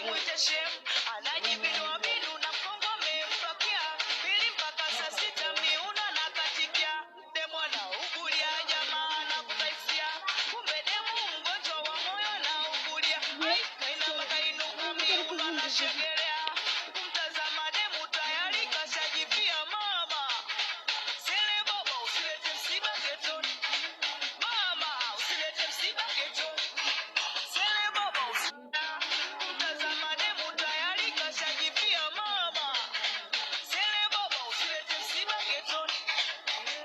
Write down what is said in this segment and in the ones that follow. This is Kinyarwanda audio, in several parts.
usimwite shem, anajibinua binu na mkongo amempakia. Pili mpaka saa sita miuno na katikia. Demu anaugulia jamaa na kutaisia. Kumbe demu mgonjwa wa moyo anaugulia. Kainama kainuka miuno na shegelea. Kumtazama demu tayari kashajipia mama. Sele baba usilete msiba getoni. Mama usilete msiba getoni. Sele baba kumtazama demu tayari kashajipia mama. Sele baba usilete msiba getoni.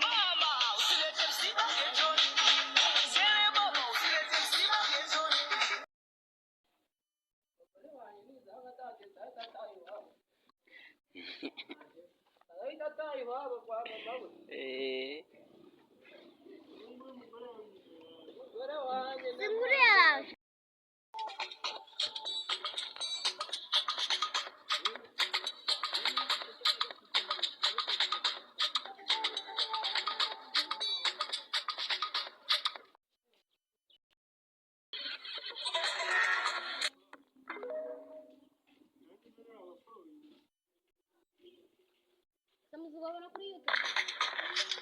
Mama usilete msiba getoni. Sele baba usilete msiba getoni. Estamos agora por YouTube.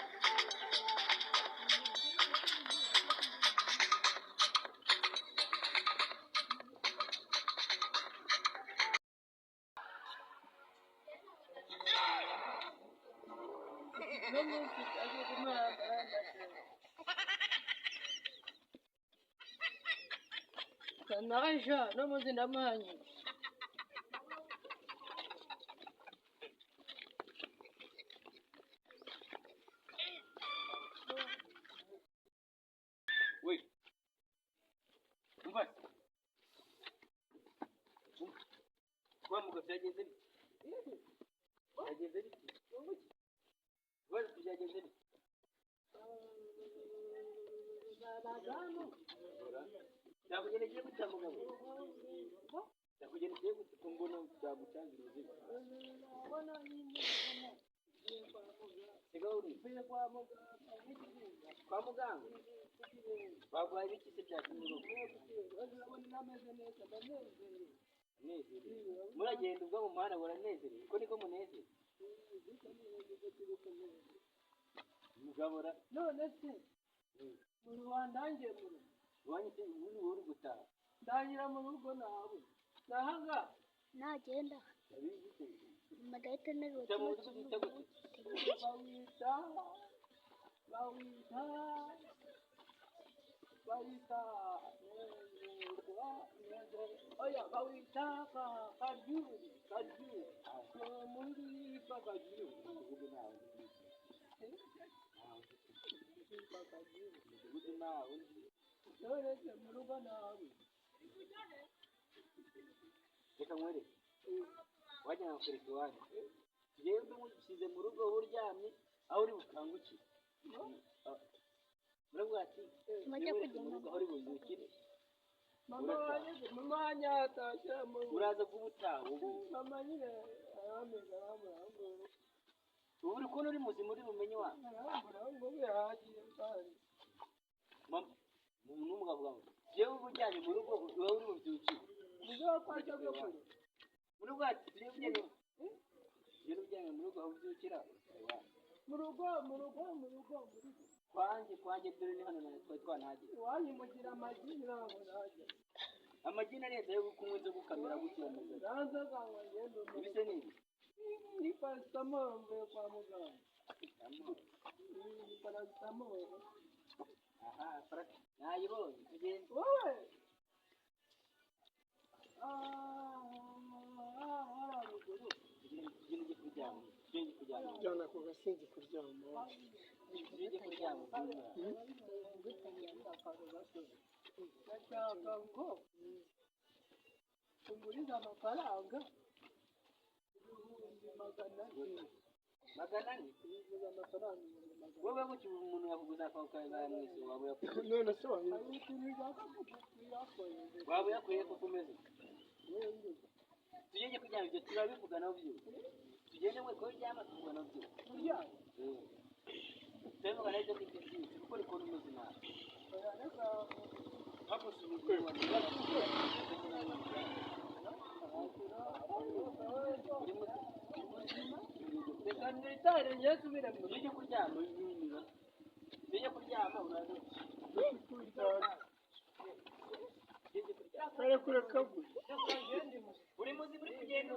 Naranja, não vamos ainda amanhã. Oi. Não vai. Vamos, você já disse. Já disse. Vamos, já disse. Ndakugeneje kutambuka. Ndakugeneje kutumbono cyagutangira ubuzima. Sigauri pia kwa muganga. Bagwa ibiki se bya kimuro. Muragenda ubwo mu muhanda buranezerewe. Uko niko munezere. Mugabora None se mu Rwanda ngiye mu rugo. wanyite uri gutaha. Ndagira mu rugo nawe. Nahanga Nagenda. Madahita nterura Tamuzi kimwe gutego. bawita oya bawita karyuri muri bakaryuri None mu rugo nawe. Reka mwere. Wajya nakureka iwanyu. Jewe ndumushyize mu rugo uryamye aho uri bukangukire. Muravuga ati Mujya kujya mu rugo aho uri buzukire. Mama nyatashye mu Uraza kubutaha ubu. mama nyine arameza Ubu uri kubona uri muzima uri bumenye wa. ngo biragiye kandi. Mama n'umugavuga ngo jewe ubujyanye mu rugo uba uri buzukire. Nizo kwajya gukora. Muravuga ati jewe ubujyanye mu rugo aho uzukira. Mu rugo Kwanjye dore ni hano na twanahagera. wanyimugira amagi ntabwo najya. Amagi nareza yo kunywa zo gukamera gutya meza. Naza kangwa ngendo Ibise n'ibi. ni paracetamol mvuye kwa muganga. Paracetamol. Aha, nayibonye tugende. Wowe haruguru Tugende kuryama. jana ku gasinzi kuryama. Tugende kuryama. Ndashaka ngo ungurize amafaranga ibihumbi magana ane. Amafaranga ibihumbi magana ane. Wowe guki umuntu yakuguza akawukaza mwese waba yakuye. None se wabona Waba yakuye ko kumeze. Tugende kuryama ibyo turabivuga naho byo. Tugende mwe ko ryama tuvuga naho byo. kuryama. Tuvuga naho byo byinshi kuko riko n'umeze nabi. Hapo si mkwema. reka nitahire njye nsubire mu ujye kuryama ujye kuryama uraza kare kureka gusa uri muzi muri kugenda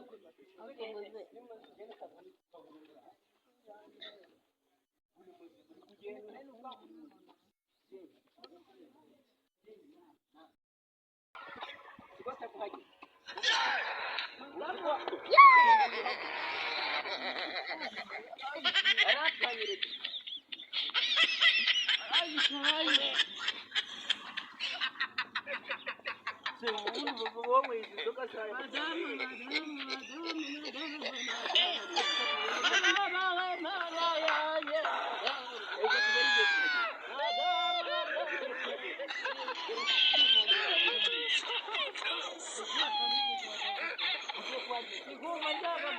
Siguma njyana